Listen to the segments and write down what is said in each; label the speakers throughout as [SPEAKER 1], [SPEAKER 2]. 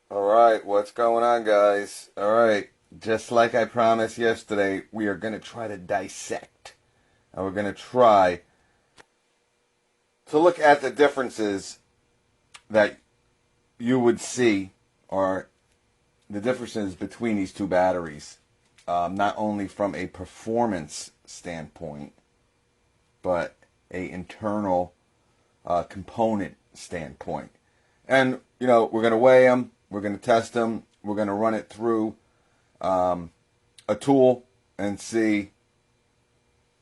[SPEAKER 1] Alright, what's going on, guys? Alright, just like I promised yesterday, we are going to try to dissect. And we're going to try to look at the differences that you would see, or the differences between these two batteries. Not only from a performance standpoint, but a internal component standpoint. And, we're going to weigh them, we're going to test them, we're going to run it through a tool and see,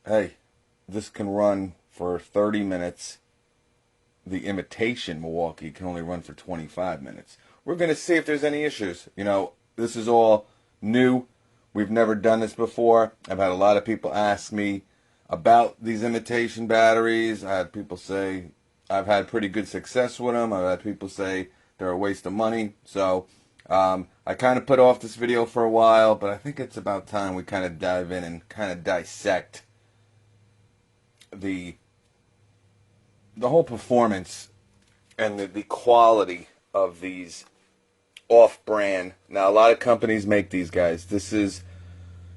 [SPEAKER 1] hey, this can run for 30 minutes. The Imitation Milwaukee can only run for 25 minutes. We're going to see if there's any issues. This is all new. We've never done this before. I've had a lot of people ask me about these Imitation batteries. I had people say I've had pretty good success with them. I've had people say they're a waste of money. So I kind of put off this video for a while, but I think it's about time we kind of dive in and kind of dissect the whole performance and the quality of these off-brand. Now, a lot of companies make these guys. This is,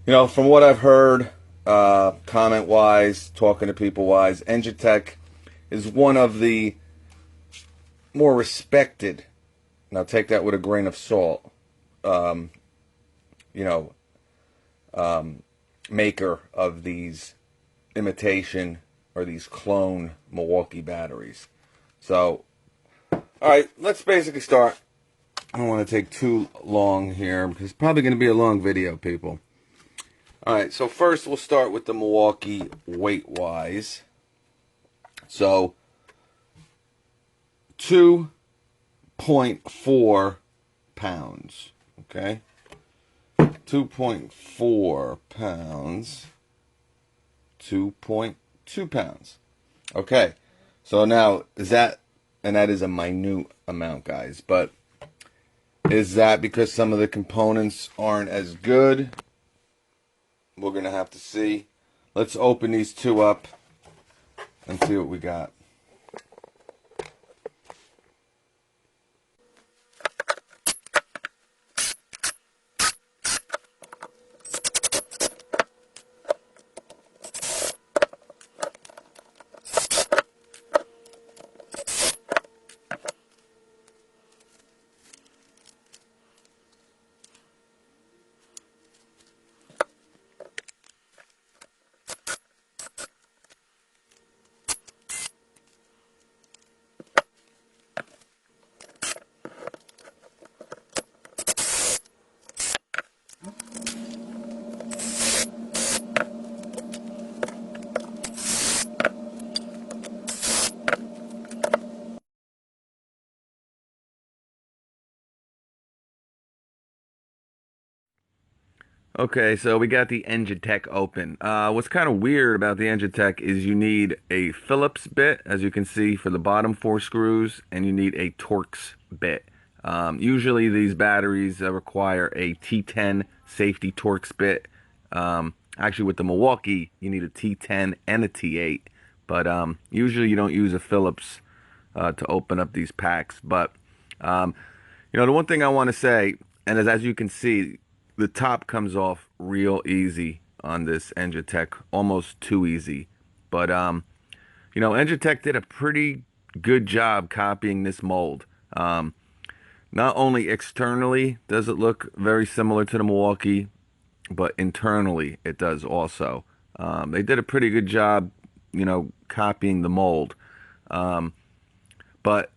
[SPEAKER 1] from what I've heard, comment-wise, talking to people-wise, Engitech is one of the more respected, now take that with a grain of salt, you know, maker of these imitation or these clone Milwaukee batteries. So, alright, let's basically start. I don't want to take too long here because it's probably going to be a long video, people. Alright, so first we'll start with the Milwaukee weight-wise. So, 2.4 pounds, okay? 2.4 pounds, 2.2 pounds. Okay, so now, that is a minute amount, guys, but is that because some of the components aren't as good? We're going to have to see. Let's open these two up and see what we got. Okay, so we got the Engitech open. What's kind of weird about the Engitech is you need a Phillips bit, as you can see, for the bottom 4 screws, and you need a Torx bit. Usually these batteries require a T10 safety Torx bit. Actually, with the Milwaukee, you need a T10 and a T8, but usually you don't use a Phillips to open up these packs. But the one thing I want to say, and as you can see, the top comes off real easy on this Engitech, almost too easy. But Engitech did a pretty good job copying this mold. Not only externally does it look very similar to the Milwaukee, but internally it does also. They did a pretty good job, copying the mold. But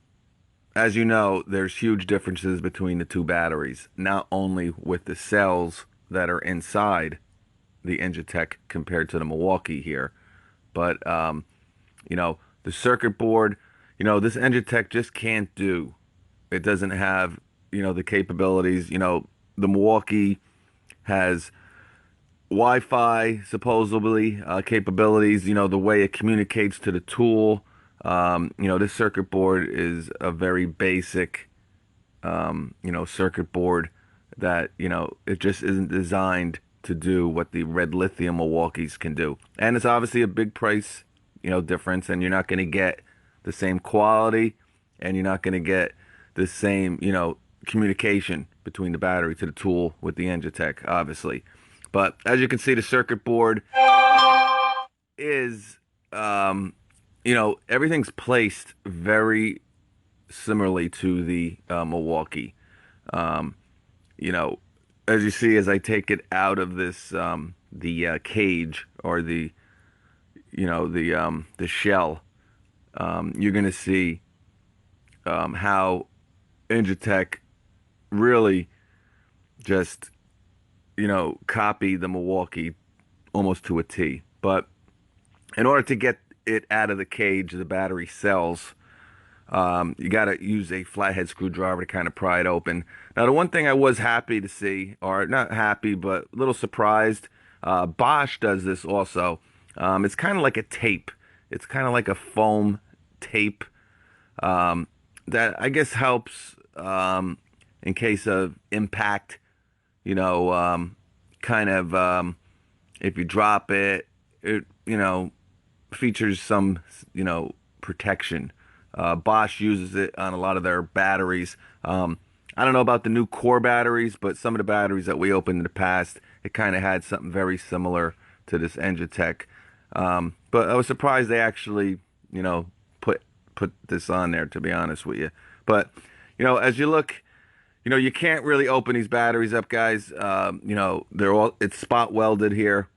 [SPEAKER 1] as you know, there's huge differences between the two batteries, not only with the cells that are inside the Engitech compared to the Milwaukee here, but, the circuit board, this Engitech just can't do. It doesn't have, the capabilities. The Milwaukee has Wi-Fi, supposedly, capabilities, the way it communicates to the tool. This circuit board is a very basic, circuit board that, it just isn't designed to do what the red lithium Milwaukees can do. And it's obviously a big price, difference, and you're not going to get the same quality, and you're not going to get the same, communication between the battery to the tool with the Engitech, obviously. But as you can see, the circuit board is, everything's placed very similarly to the Milwaukee. Um, you know, as you see, as I take it out of this, the cage, or the shell, you're going to see how Engitech really just, copy the Milwaukee almost to a T. But in order to get it out of the cage, the battery cells, you got to use a flathead screwdriver to kind of pry it open. Now, the one thing I was happy to see, or not happy, but a little surprised, Bosch does this also. It's kind of like a tape. It's kind of like a foam tape, that I guess helps in case of impact. Kind of, if you drop it, it features some protection. Bosch uses it on a lot of their batteries. I don't know about the new core batteries, but some of the batteries that we opened in the past, it kind of had something very similar to this Engitech. But I was surprised they actually, put this on there, to be honest with you. But, as you look, you can't really open these batteries up, guys. It's spot welded here.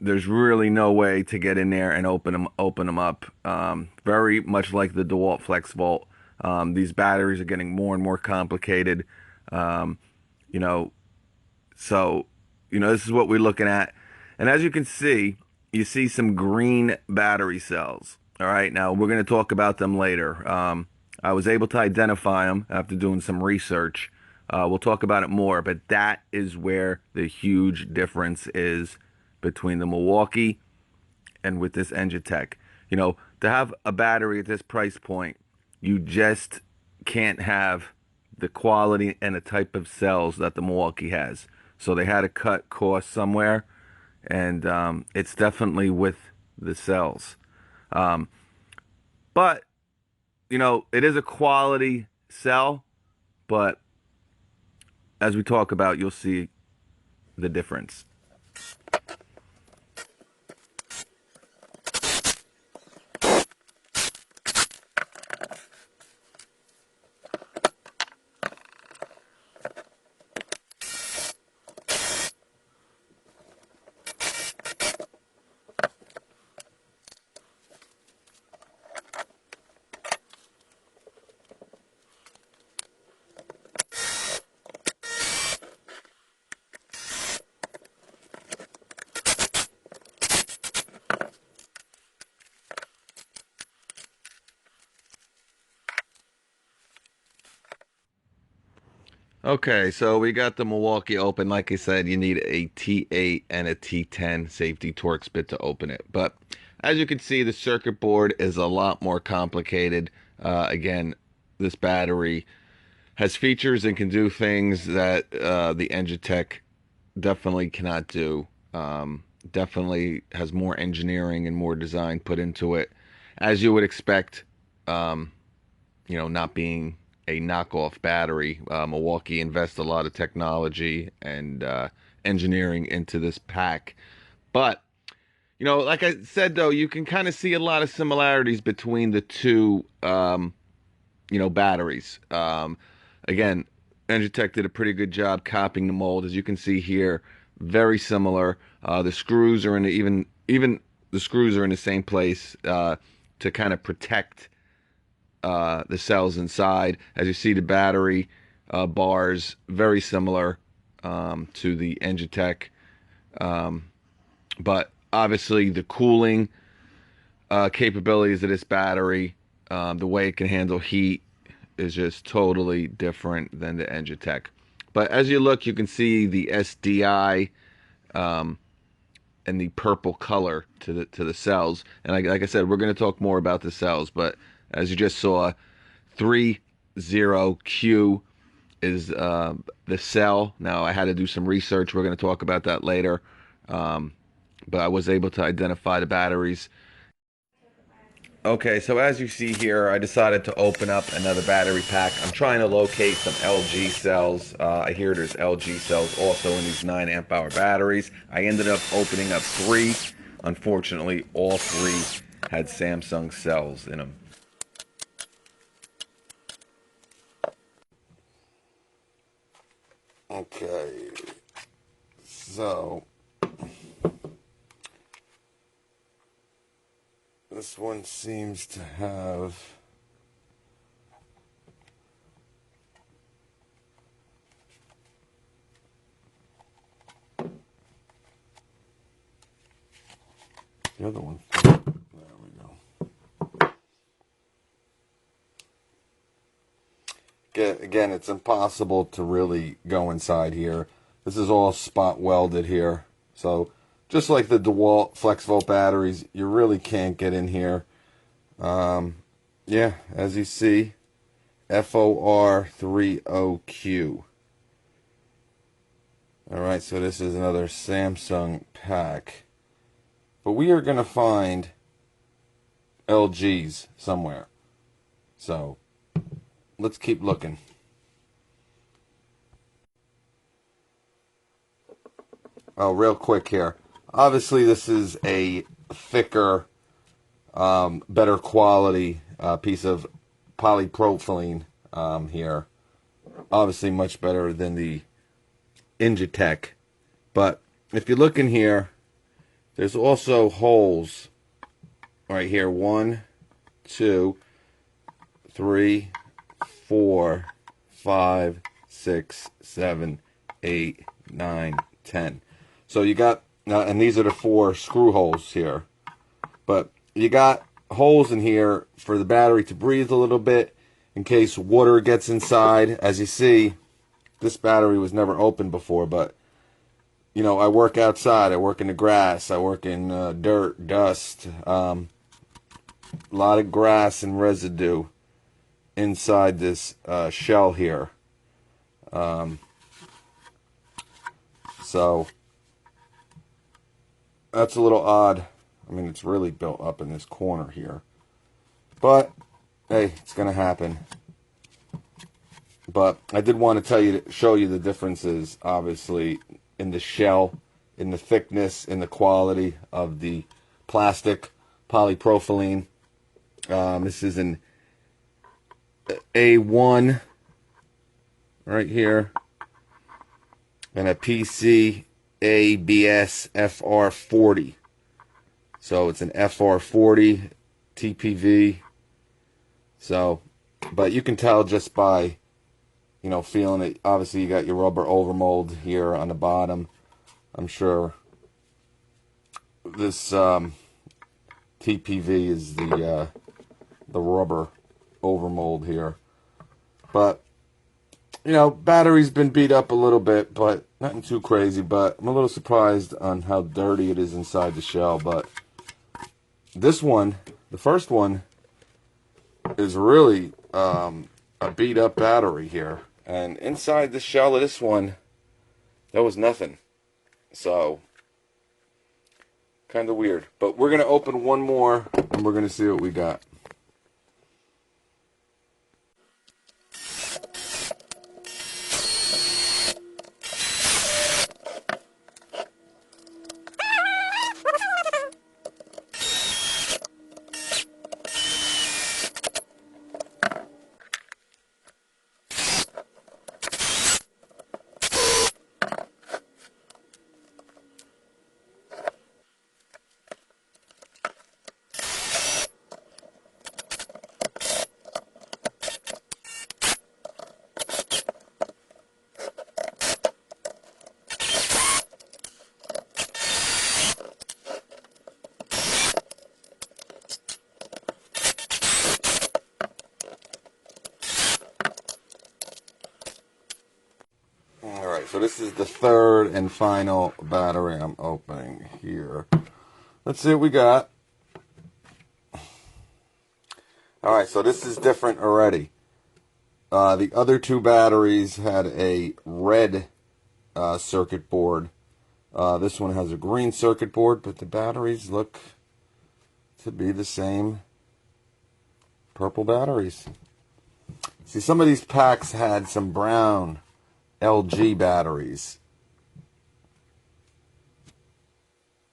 [SPEAKER 1] There's really no way to get in there and open them up. Very much like the DeWalt FlexVolt. These batteries are getting more and more complicated. So, this is what we're looking at. And as you can see, you see some green battery cells. All right, now we're going to talk about them later. I was able to identify them after doing some research. We'll talk about it more, but that is where the huge difference is between the Milwaukee and with this Engitech. To have a battery at this price point, you just can't have the quality and the type of cells that the Milwaukee has. So they had to cut costs somewhere, and it's definitely with the cells. But, it is a quality cell, but as we talk about, you'll see the difference. Okay, so we got the Milwaukee open. Like I said, you need a T8 and a T10 safety Torx bit to open it. But as you can see, the circuit board is a lot more complicated. Again, this battery has features and can do things that the Engitech definitely cannot do. Definitely has more engineering and more design put into it, as you would expect. Not being a knockoff battery, Milwaukee invests a lot of technology and engineering into this pack. But like I said, though, you can kind of see a lot of similarities between the two batteries. Again, Engitech did a pretty good job copying the mold. As you can see here, very similar. The screws are in even the screws are in the same place to kind of protect the cells inside. As you see, the battery bars very similar to the Engitech, but obviously the cooling capabilities of this battery, the way it can handle heat, is just totally different than the Engitech. But as you look, you can see the SDI and the purple color to the cells. And like I said, we're going to talk more about the cells, but as you just saw, 30Q is the cell. Now, I had to do some research. We're going to talk about that later. But I was able to identify the batteries. Okay, so as you see here, I decided to open up another battery pack. I'm trying to locate some LG cells. I hear there's LG cells also in these 9 amp hour batteries. I ended up opening up 3. Unfortunately, all 3 had Samsung cells in them. Okay, so this one seems to have the other one. There we go. Again, it's impossible to really go inside here. This is all spot welded here. So just like the DeWalt FlexVolt batteries, you really can't get in here. Yeah, as you see, FOR30Q. Alright, so this is another Samsung pack. But we are going to find LGs somewhere. So let's keep looking. Oh, real quick here. Obviously, this is a thicker, better quality piece of polypropylene here. Obviously, much better than the Ingitech. But if you look in here, there's also holes right here. 1, 2, 3, 4, 5, 6, 7, 8, 9, 10. So you got, and these are the 4 screw holes here. But you got holes in here for the battery to breathe a little bit in case water gets inside. As you see, this battery was never opened before, but you know, I work outside, I work in the grass, I work in dirt, dust, a lot of grass and residue inside this shell here. So that's a little odd. I mean, it's really built up in this corner here. But, hey, it's going to happen. But I did want to show you the differences, obviously, in the shell, in the thickness, in the quality of the plastic polypropylene. This is an A1 right here, and a PC ABS FR40. So it's an FR40 TPV. So, but you can tell just by, you know, feeling it. Obviously, you got your rubber overmold here on the bottom. I'm sure this TPV is the rubber overmold here. But, you know, battery's been beat up a little bit, but nothing too crazy. But I'm a little surprised on how dirty it is inside the shell. But this one, the first one, is really a beat up battery here. And inside the shell of this one, there was nothing. So, kind of weird. But we're going to open one more, and we're going to see what we got. Alright, so this is the third and final battery I'm opening here. Let's see what we got. Alright, so this is different already. The other 2 batteries had a red circuit board. This one has a green circuit board, but the batteries look to be the same Purple batteries. See, some of these packs had some brown LG batteries.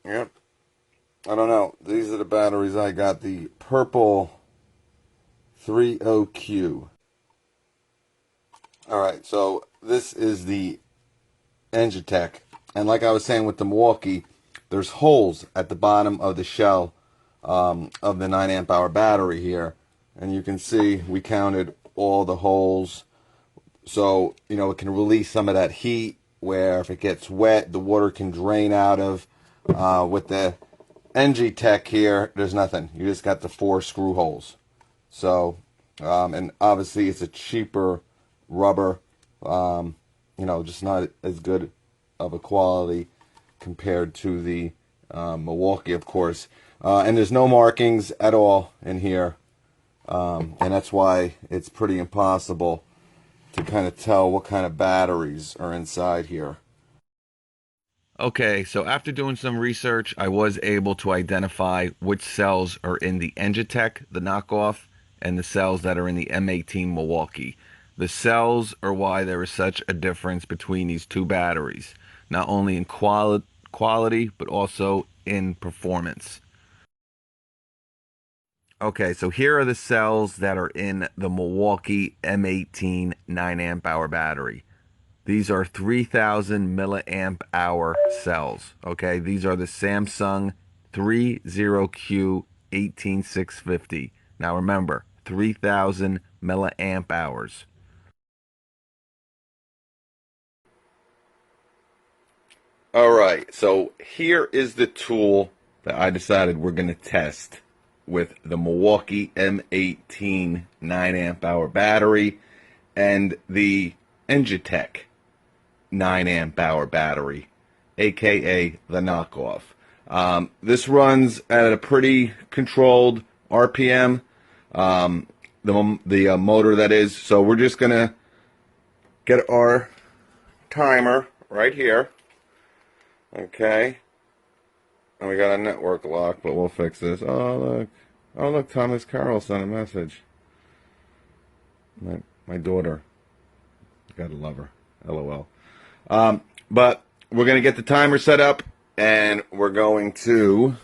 [SPEAKER 1] Yep. I don't know. These are the batteries I got. The purple 30Q. Alright, so this is the Engitech. And like I was saying with the Milwaukee, there's holes at the bottom of the shell of the 9 amp hour battery here. And you can see we counted all the holes. So, you know, it can release some of that heat where if it gets wet, the water can drain out of. With the Engitech here, there's nothing. You just got the 4 screw holes. So, and obviously it's a cheaper rubber, you know, just not as good of a quality compared to the Milwaukee, of course. And there's no markings at all in here. And that's why it's pretty impossible to kind of tell what kind of batteries are inside here. Okay, so after doing some research, I was able to identify which cells are in the Engitech, the knockoff, and the cells that are in the M18 Milwaukee. The cells are why there is such a difference between these two batteries, not only in quality, but also in performance. Okay, so here are the cells that are in the Milwaukee M18 9 amp hour battery. These are 3,000 milliamp hour cells. Okay, these are the Samsung 30Q 18650. Now remember, 3,000 milliamp hours. All right, so here is the tool that I decided we're going to test with the Milwaukee M18 9 amp hour battery and the Engitech 9 amp hour battery, aka the knockoff. This runs at a pretty controlled RPM, the motor that is. So we're just gonna get our timer right here. Okay, and we got a network lock, but we'll fix this. Oh look, Thomas Carroll sent a message. My daughter, gotta love her. LOL. But we're going to get the timer set up, and we're going to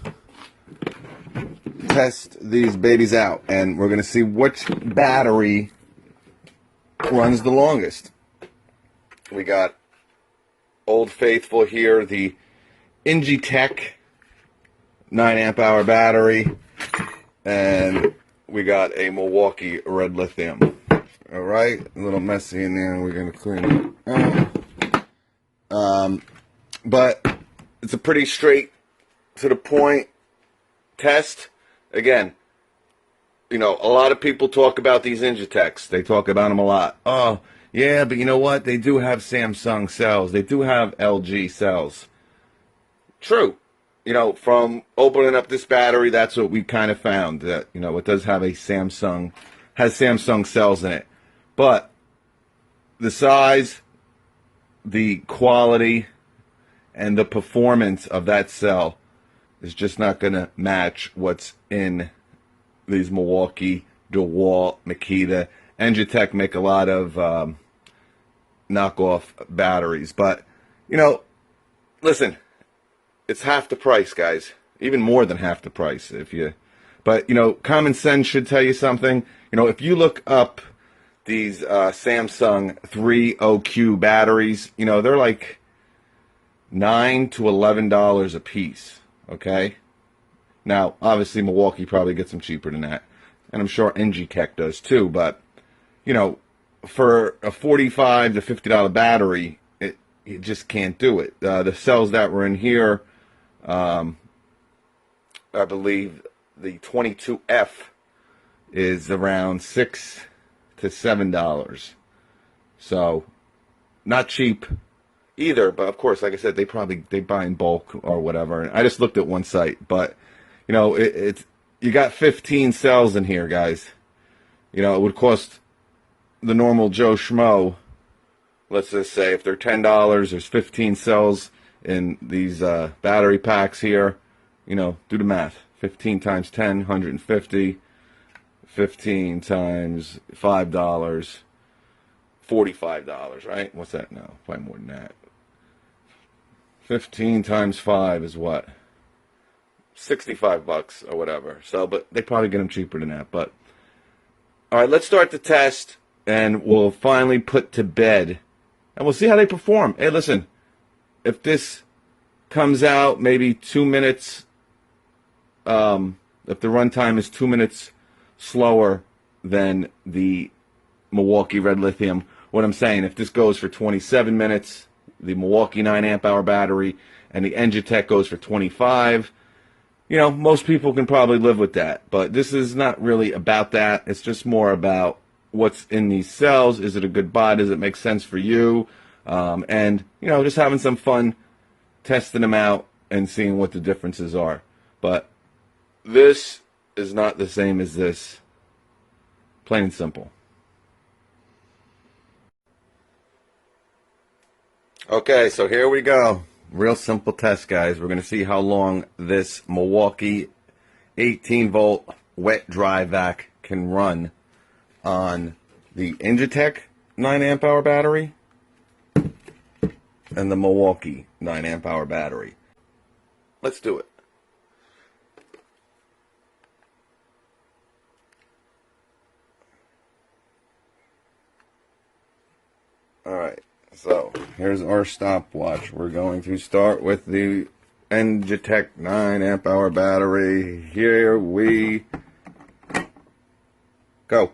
[SPEAKER 1] test these babies out, and we're going to see which battery runs the longest. We got Old Faithful here, the Engitech 9 amp hour battery, and we got a Milwaukee Red Lithium. All right, a little messy in there. We're going to clean it up. But it's a pretty straight to the point test. Again, you know, a lot of people talk about these Engitechs. They talk about them a lot. Oh, yeah, but you know what? They do have Samsung cells. They do have LG cells. True. You know, from opening up this battery, that's what we kind of found. That, you know, it does have has Samsung cells in it. But the size, the quality, and the performance of that cell is just not going to match what's in these Milwaukee, DeWalt, Makita. Engitech make a lot of knockoff batteries. But, you know, listen, it's half the price, guys. Even more than half the price. But, you know, common sense should tell you something. You know, if you look up these Samsung 30Q batteries, you know, they're like $9 to $11 a piece, okay? Now, obviously, Milwaukee probably gets them cheaper than that, and I'm sure Engitech does too, but, you know, for a $45 to $50 battery, you just can't do it. The cells that were in here, I believe the 22F is around $6 to $7. So, not cheap either, but of course, like I said, they buy in bulk or whatever. And I just looked at one site, but you know, you got 15 cells in here, guys. You know, it would cost the normal Joe Schmo, let's just say, if they're $10, there's 15 cells in these battery packs here. You know, do the math. 15 times 10, 150. 15 times $5, $45, right? What's that now? Probably more than that. 15 times 5 is what? 65 bucks or whatever. So, but they probably get them cheaper than that. But all right, let's start the test, and we'll finally put to bed, and we'll see how they perform. Hey, listen, if this comes out maybe 2 minutes, if the runtime is 2 minutes slower than the Milwaukee Red Lithium, what I'm saying, if this goes for 27 minutes, the Milwaukee 9 amp hour battery, and the Engitech goes for 25, you know, most people can probably live with that. But this is not really about that. It's just more about what's in these cells. Is it a good buy? Does it make sense for you? And, you know, just having some fun testing them out and seeing what the differences are. But this is not the same as this. Plain and simple. Okay, so here we go. Real simple test, guys. We're going to see how long this Milwaukee 18-volt wet dry vac can run on the Engitech 9 amp hour battery and the Milwaukee 9 amp hour battery. Let's do it. All right. So, here's our stopwatch. We're going to start with the Engitech 9 amp hour battery. Here we go.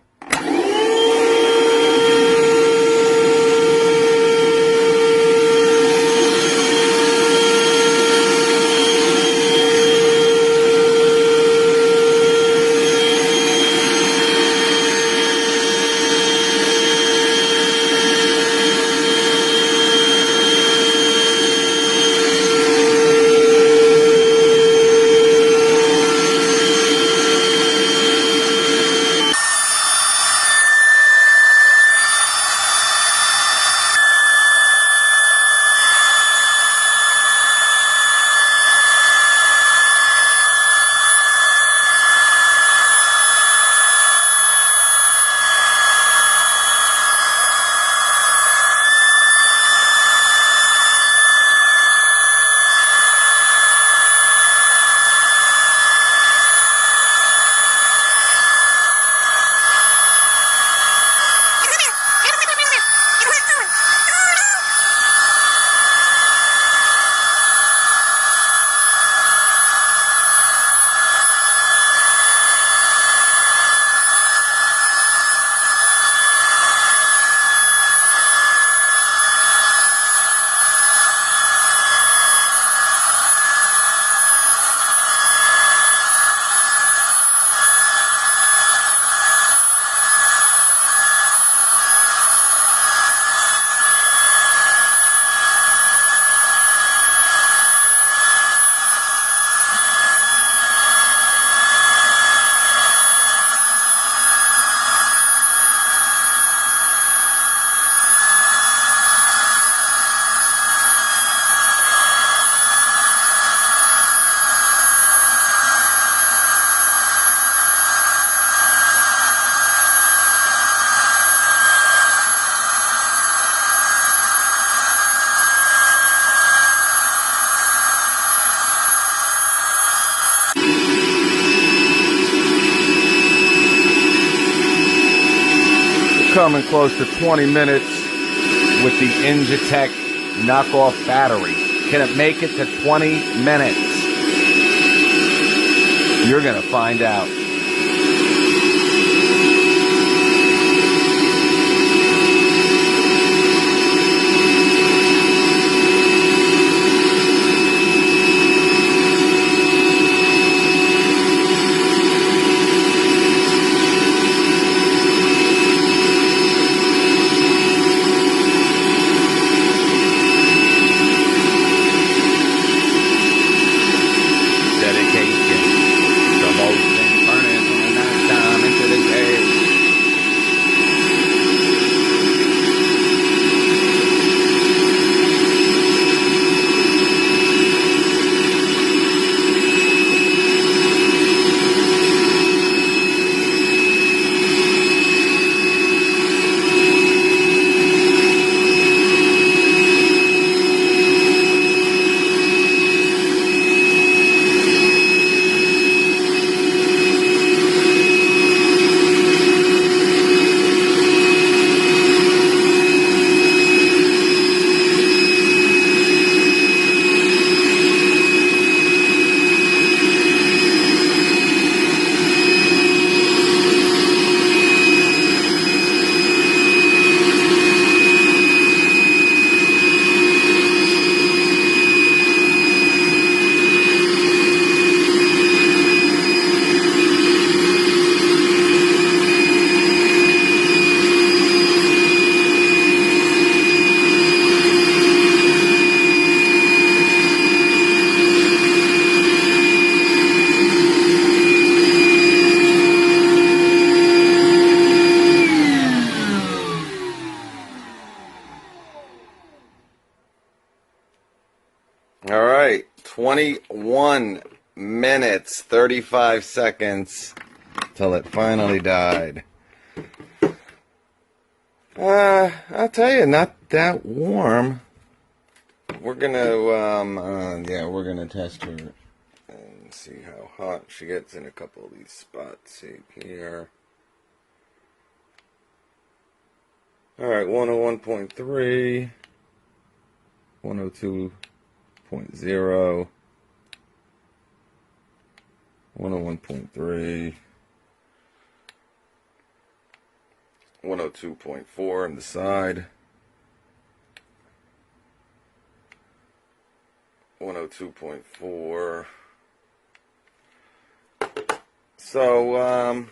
[SPEAKER 1] Coming close to 20 minutes with the Engitech knockoff battery. Can it make it to 20 minutes? You're going to find out. Dedication to motion. 21 minutes, 35 seconds till it finally died. I'll tell you, not that warm. We're gonna, yeah, we're gonna test her and see how hot she gets in a couple of these spots. See here. Alright, 101.3, 102.0, 101.3, 102.4 on the side, 102.4. So,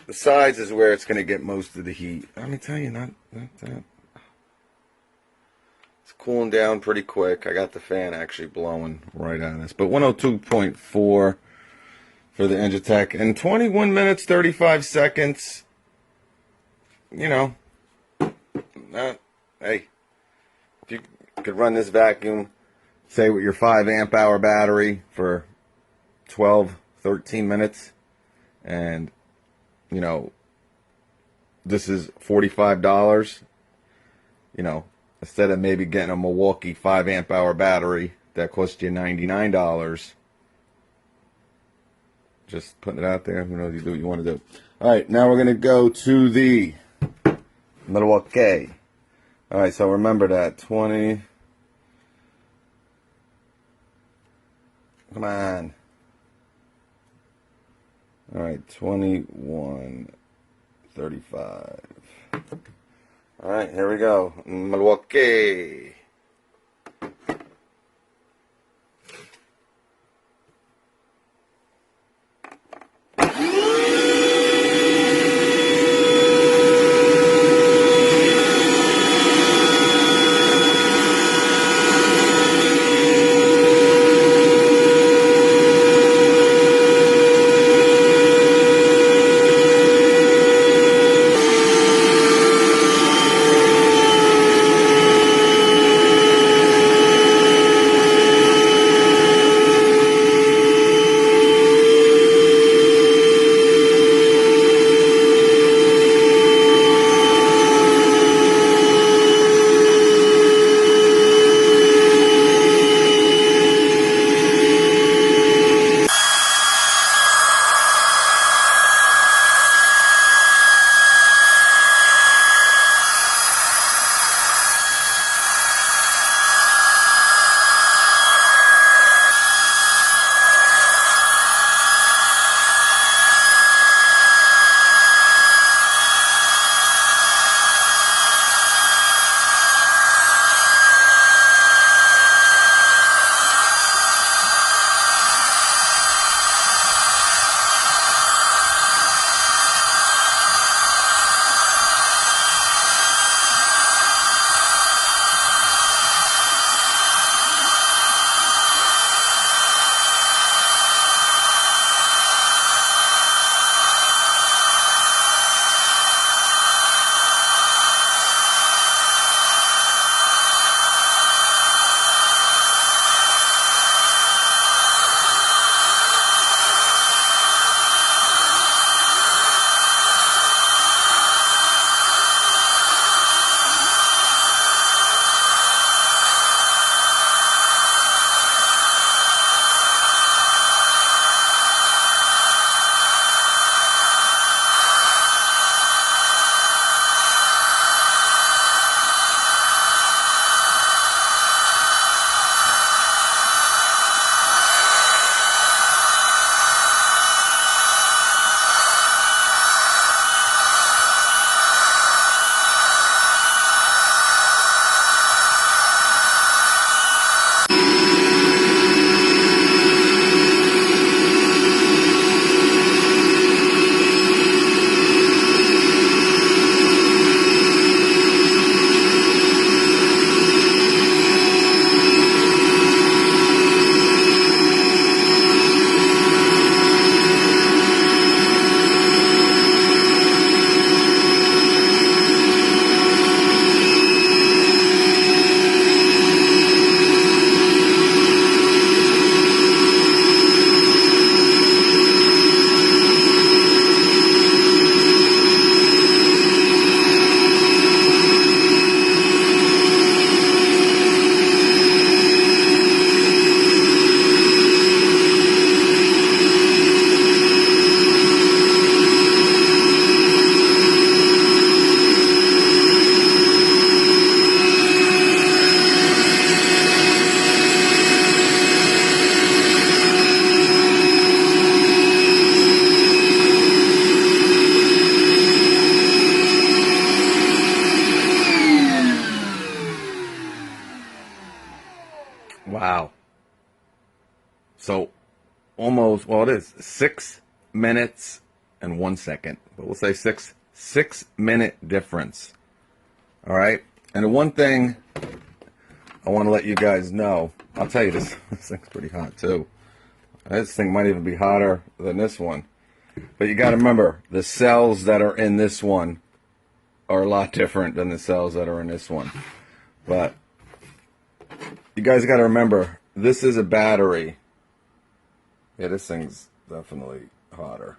[SPEAKER 1] the sides is where it's going to get most of the heat. Let me tell you, not that. It's cooling down pretty quick. I got the fan actually blowing right on this. But 102.4 for the Engitech. And 21 minutes, 35 seconds. You know, hey, if you could run this vacuum, say with your 5 amp hour battery for 12, 13 minutes, and you know, this is $45, you know, instead of maybe getting a Milwaukee 5 amp hour battery that cost you $99, just putting it out there. Who knows, you do what you want to do. All right, now we're going to go to the Milwaukee. All right, so remember that 20, come on. All right, 21:35. All right, here we go. Milwaukee. almost, well, it is 6 minutes and 1 second, but we'll say 6-minute difference. All right. And the one thing I want to let you guys know, I'll tell you this thing's pretty hot too. This thing might even be hotter than this one. But you got to remember, the cells that are in this one are a lot different than the cells that are in this one. But you guys got to remember, this is a battery. Yeah, this thing's definitely hotter.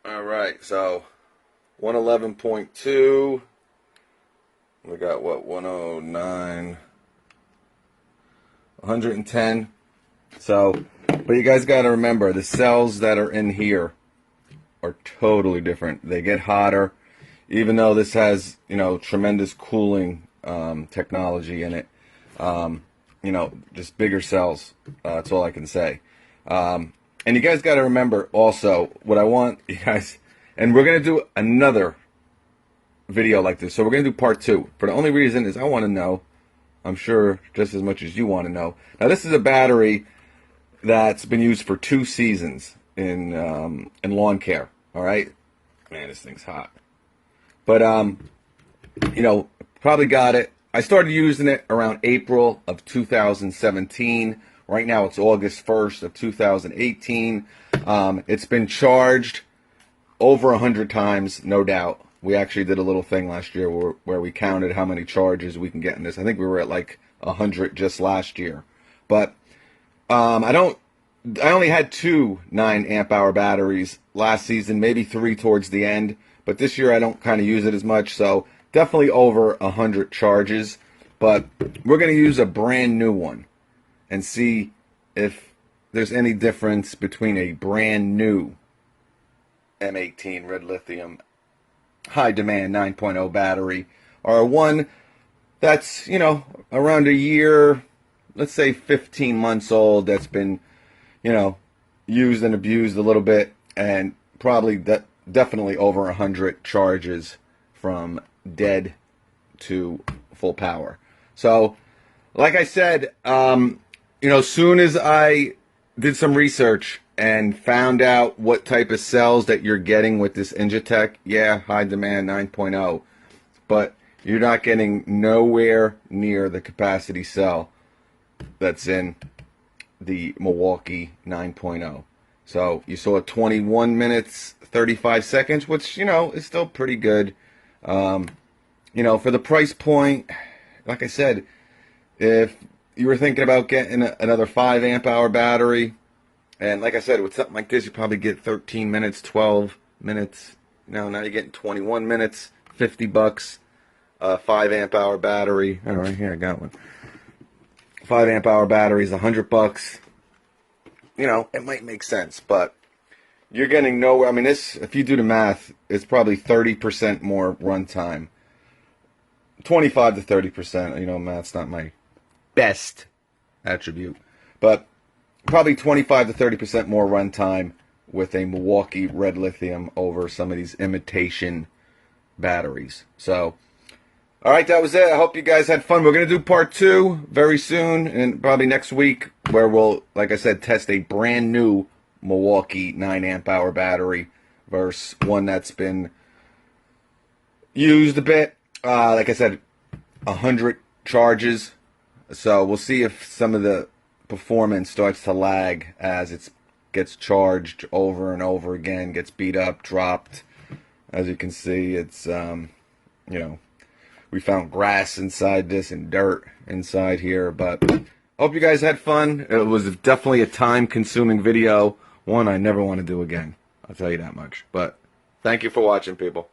[SPEAKER 1] All right, so 111.2. We got what, 109, 110. So, but you guys got to remember, the cells that are in here are totally different. They get hotter, even though this has, you know, tremendous cooling technology in it. You know, just bigger cells. That's all I can say. And you guys got to remember also, what I want you guys, and we're going to do another video like this. So we're going to do part 2. For the only reason is I want to know, I'm sure just as much as you want to know. Now, this is a battery that's been used for 2 seasons in lawn care. All right, man, this thing's hot. But you know, probably got it. I started using it around April of 2017. Right now it's August 1st of 2018. It's been charged over 100 times, no doubt. We actually did a little thing last year where we counted how many charges we can get in this. I think we were at like 100 just last year. But I only had 2 9-amp-hour batteries last season, maybe 3 towards the end. But this year I don't kind of use it as much, so definitely over 100 charges. But we're going to use a brand new one and see if there's any difference between a brand new M18 red lithium high demand 9.0 battery or one that's, you know, around a year, let's say 15 months old, that's been, you know, used and abused a little bit, and probably definitely over 100 charges from dead to full power. So, like I said, you know, soon as I did some research and found out what type of cells that you're getting with this Injitech, yeah, high demand 9.0, but you're not getting nowhere near the capacity cell that's in the Milwaukee 9.0. So you saw 21 minutes, 35 seconds, which, you know, is still pretty good. You know, for the price point, like I said, if you were thinking about getting another 5-amp-hour battery, and like I said, with something like this, you probably get 13 minutes, 12 minutes. Now you're getting 21 minutes, $50. 5-amp-hour battery. Oh, right here, I got one. 5-amp-hour battery is $100. You know, it might make sense, but you're getting nowhere. I mean, this, if you do the math, it's probably 30% more runtime. 25 to 30%. You know, math's not my best attribute, but probably 25 to 30% more runtime with a Milwaukee red lithium over some of these imitation batteries. So, all right, that was it. I hope you guys had fun. We're going to do part 2 very soon, and probably next week, where we'll, like I said, test a brand new Milwaukee 9-amp-hour battery versus one that's been used a bit. Like I said, 100 charges. So we'll see if some of the performance starts to lag as it gets charged over and over again, gets beat up, dropped. As you can see, it's, you know, we found grass inside this and dirt inside here. But hope you guys had fun. It was definitely a time-consuming video. One I never want to do again. I'll tell you that much. But thank you for watching, people.